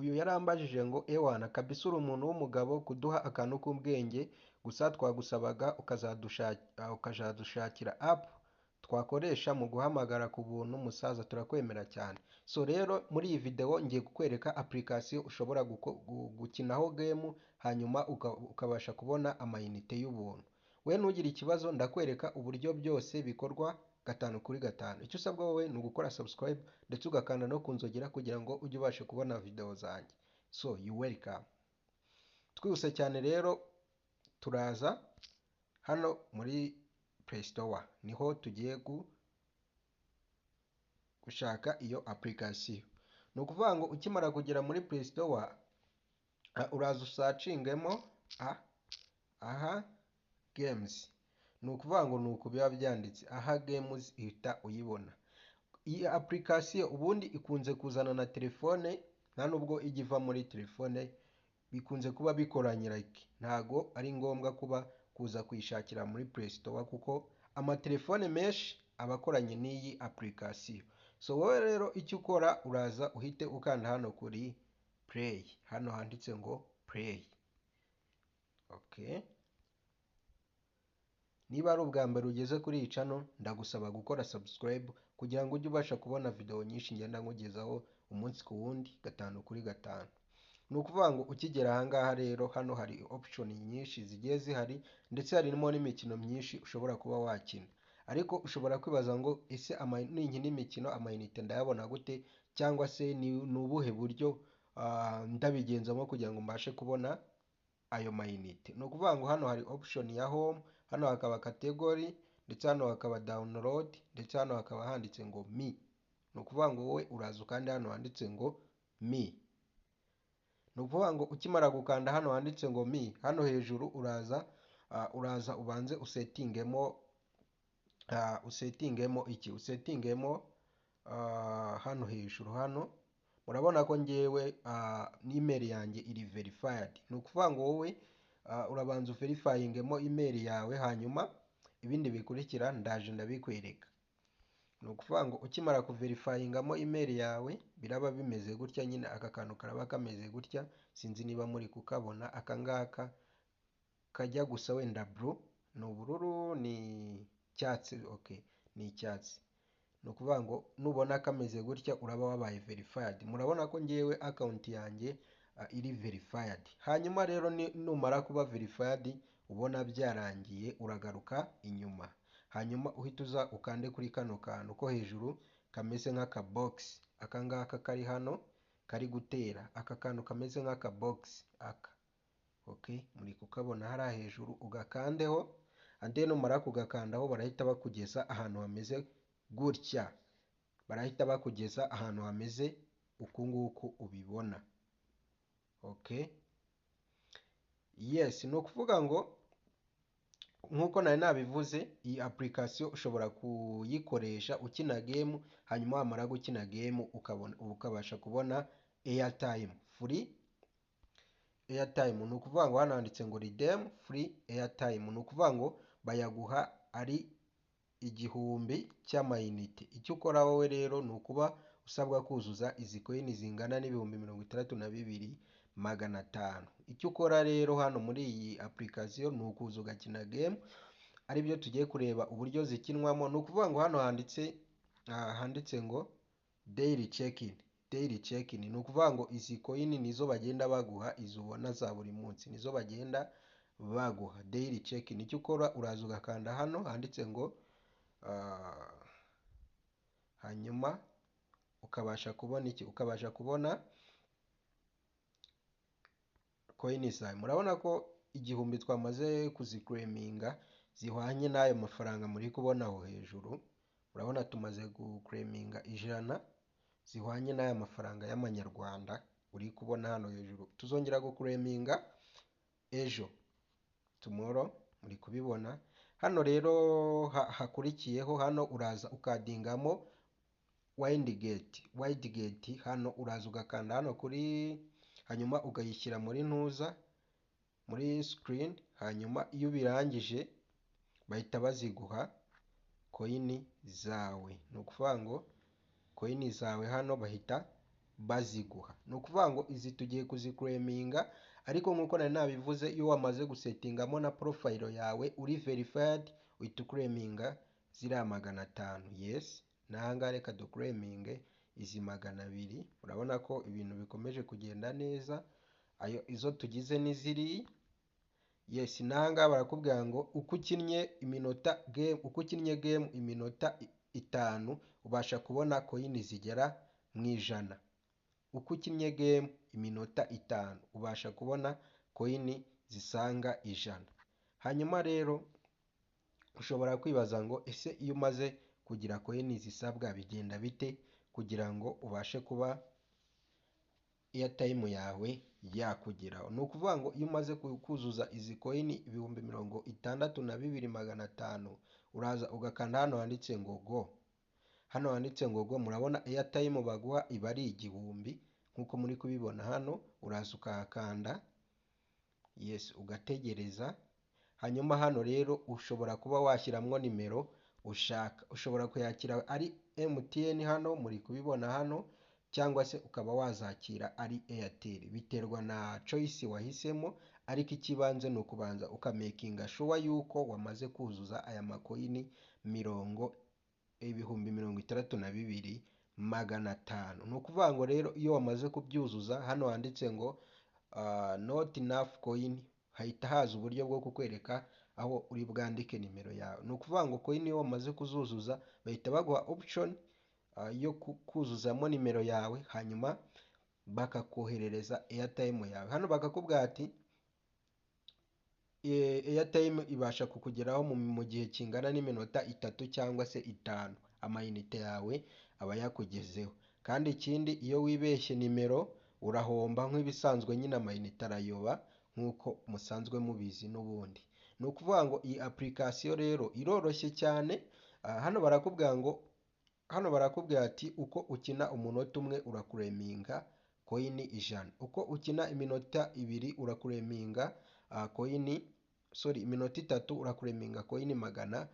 uyu yarambajije ngo ewana kabisa uri umuntu w'umugabo kuduha akantu k'ubwenge, gusa twagusabaga ukazadushakira app twakoresha mu guhamagara ku buntu musaza, turakwemera cyane. So rero muri iyi video ngiye kukwereka application ushobora gukinaho game hanyuma ukabasha kubona amayinite y'ubuntu. We ntugire ikibazo, ndakwereka uburyo byose bikorwa gatanu kuri gatanu. Icyo usabwa wowe ni ugukora subscribe ndetse ugakanda no kunzogera kugira ngo ujye ubasha kubona video zanjye. So you welcome. Twihuse cyane rero turaza hano muri Play Store, niho tugiye gushaka iyo application. Ni ukuvuga ngo ukimara kugera muri Play Store uraza usacingemo aha games. Ni ukuvuga ngo ni uku biba byanditse aha games, ihita uyibona. Iyi application ubundi ikunze kuzana na telefone, nta nubwo ijya iva muri telefone, bikunze kuba bikoranye like, ntago ari ngombwa kuza kuyishakira muri Play Store kuko amatelefone menshi aba akoranye n'iyi application. So wowe rero icyo ukora uraza uhite ukanda hano kuri play, hano handitse ngo play. Okay, niba ari ubwa mbere ugeze kuri iyi channel ndagusaba gukora subscribe kugira ngo ujye ubasha kubona video nyinshi ngenda nkugezaho umunsi ku wundi gatanu kuri gatanu. Ni ukuvuga ngo ukigera ahangaha rero hano hari option nyinshi zigiye zihari ndetse harimo n'imikino myinshi ushobora kuba wakina. Ariko ushobora kwibaza ngo ese ninkina imikino amayinite ndayabona gute, cyangwa se ni ubuhe buryo ndabigenzamo kugira ngo mbashe kubona ayo mayinite. Ni ukuvuga ngo hano hari option ya home, hano hakaba category, ndetse hano hakaba download, ndetse hano hakaba handitse ngo me. Ni ukuvuga ngo wowe uraza ukanda hano handitse ngo me. Ni ukuvuga ngo ukimara gukanda hano handitse ngo me, hano hejuru uraza ubanze usetingemo hano hejuru hano murabona ko ngewe email yanjye iri verified. Ni ukuvuga ngo wowe urabanza uverifyingemo email yawe, hanyuma ibindi bikurikira ndaje ndabikwereka. Ni ukuvuga ngo ukimara kuverifyingamo email yawe biraba bimeze gutya nyine, aka kantu karaba kameze gutya, sinzi niba muri kukabona. Aka ngaka kajya gusa wenda blue, ni ubururu, ni icyatsi. Okay, ni icyatsi. Ni ukuvuga ngo nubona kameze gutya uraba wabaye verified. Murabona ko ngewe account yanjye iri verified. Hanyuma rero numara kuba verified ubona byarangiye, uragaruka inyuma, hanyuma uhita uza ukande kuri kano kantu ko hejuru kameze nk'aka box. Aka ngaka kari hano kari gutera, aka kantu kameze nk'aka box aka. Okay, muri kukabona hariya hejuru, ugakandeho ande numara kugakandaho barahita bakugeza ahantu hameze gutya, barahita bakugeza ahantu hameze uku nguku ubibona. Okay, yes, ni ukuvuga ngo nkuko nari nabivuze, iyi application ushobora kuyikoresha ukina game, hanyuma wamara gukina game ukabasha kubona airtime, free airtime. Ni ukuvuga ngo hano handitse ngo redeem free airtime. Ni ukuvuga ngo bayaguha ari 1000 cy'amayinite. Icyo ukora wowe rero ni ukuba usabwa kuzuza izi coin zingana n'ibihumbi 32,500. Icyo ukora rero hano muri iyi application ni ukuza ugakina game, aribyo tugiye kureba uburyo zikinwamo. Ni ukuvuga ngo hano handitse ngo daily check-in. Daily check-in ni ukuvuga ngo izi coin nizo bagenda baguha, izo ubona za buri munsi nizo bagenda baguha daily check-in. Icyo ukora uraza ugakanda hano handitse ngo hanyuma ukabasha kubona iki, ukabasha kubona coin zawe. Murabona ko 1000 twamaze kuziclaiminga zihwanye n'ayo mafaranga muri kubona aho hejuru. Murabona tumaze guclaiminga 100 zihwanye n'aya mafaranga y'amanyarwanda uri kubona hano hejuru. Tuzongera guclaiminga ejo, tomorrow, muri kubibona hano rero. Hakurikiyeho hano uraza ukadingamo Widegate. Hano uraza ugakanda hano kuri, hanyuma ukayishyira muri ntuza, muri screen, hanyuma iyo ubirangije bahita baziguha coin zawe. Ni ukuvuga ngo coin zawe hano bahita baziguha. Ni ukuvuga ngo izi tugiye kuzikureminga, ariko nk'uko nari nabivuze, iyo wamaze gusetingamo na profile yawe uri verified uhita ukureminga ziriya 500. Yes, n'ahangaha reka dukureminge izi 200. urabona ko ibintu bikomeje kugenda neza. Izo tugize ni ziri. Yes, n'ahangaha barakubwira ngo uko ukinnye game iminota 5 ubasha kubona coin zigera mu 100. Uko ukinnye game iminota 5 ubasha kubona coin zisaga 100. Hanyuma rero ushobora kwibaza ngo ese iyo umaze kugira coin zisabwa bigenda bite kugira ngo ubashe kuba airtime yawe yakugeraho? Ni ukuvuga ngo iyo umaze kuzuza izi coin 62,500 uraza ugakanda hano handitse ngo go. Hano handitse ngo go, murabona airtime baguha iba ari 1000 nk'uko muri kubibona hano. Uraza ukahakanda, yes, ugategereza. Hanyuma hano rero ushobora kuba washyiramo nimero ushaka. Ushobora kuyakira ari MTN, hano muri kubibona hano, cyangwa se ukaba wazakira ari Airtel, biterwa na choice wahisemo. Ariko ikibanze ni ukubanza ukamakinga sure yuko wamaze kuzuza aya makoini 62,500. ni ukuvuga ngo rero iyo wamaze kubyuzuza, hano handitse ngo not enough coin, hahita haza uburyo bwo kukwereka aho uri bwandike nimero yawe. Ni ukuvuga ngo coin iyo wamaze kuzuzuza bahita baguha option yo kuzuzamo nimero yawe, hanyuma bakakoherereza airtime yawe. Hano bakakubwira ati airtime ibasha kukugeraho mu gihe kingana n'iminota 3 cyangwa se 5 amayinite yawe aba yakugezeho. Kandi ikindi, iyo wibeshye nimero urahomba nk'ibisanzwe, nyine amayinite arayoba nk'uko musanzwe mubizi n'ubundi. Ni ukuvuga ngo iyi application rero iroroshye cyane. Hano barakubwira ati uko ukina umunota umwe urakureminga coin 100. Uko ukina iminota 2 urakureminga iminota 3 urakureminga coin 300.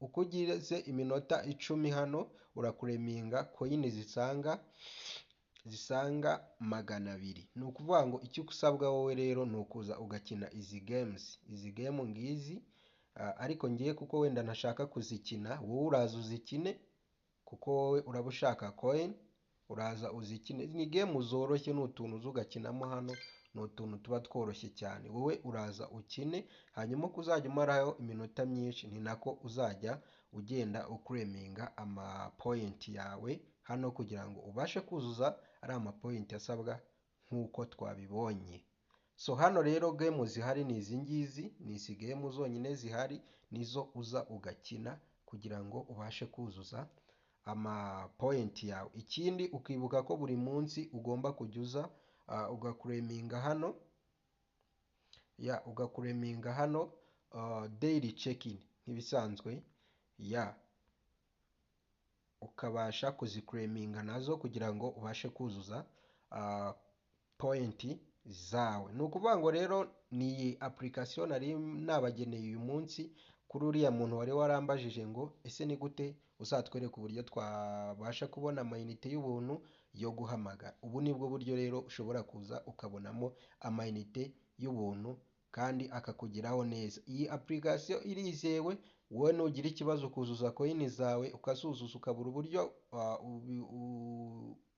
Uko ugeze iminota 10 hano urakureminga coin zisaga 200. Ni ukuvuga ngo icyo usabwa wowe rero ni ukuza ugakina izi game ngizi. Ariko ngiye kuko wenda ntashaka kuzikina, wowe uraza uzikine kuko wowe uraba ushaka coin. Uraza uzikine, ni game zoroshye, ni utuntu ugakinamo hano, ni utuntu tuba tworoshye cyane. Wowe uraza ukine, hanyuma uko uzajya umaraho iminota myinshi ni nako uzajya ugenda ukureminga point yawe hano, kugira ngo ubashe kuzuza ari point asabwa nk'uko twabibonye. So hano rero game zihari ni izi ngizi, ni izi game zonyine zihari, nizo uza ugakina kugira ngo ubashe kuzuza point yawe. Ikindi ukibuka ko buri munsi ugomba kujya ugakureminga hano daily check-in nk'ibisanzwe, ukabasha kuzikureminga nazo kugira ngo ubashe kuzuza point zawe. Ni ukuvuga ngo rero ni application nari nabageneye uyu munsi kuri uriya muntu wari warambajije ngo ese ni gute uzatwereka uburyo twabasha kubona amayinite y'ubuntu yo guhamagara. Ubu nibwo buryo rero ushobora kuza ukabonamo amayinite y'ubuntu kandi akakugeraho neza. Iyi application irizewe. Wowe nugira ikibazo kuzuza coin zawe ukazuzuza ukabura uburyo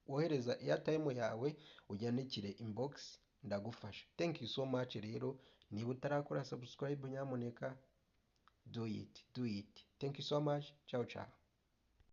wohereza airtime yawe, unyandikire inbox ndagufasha. Thank you so much. Rero niba utarakora subscribe, nyamuneka do it. Thank you so much. Ciao ciao.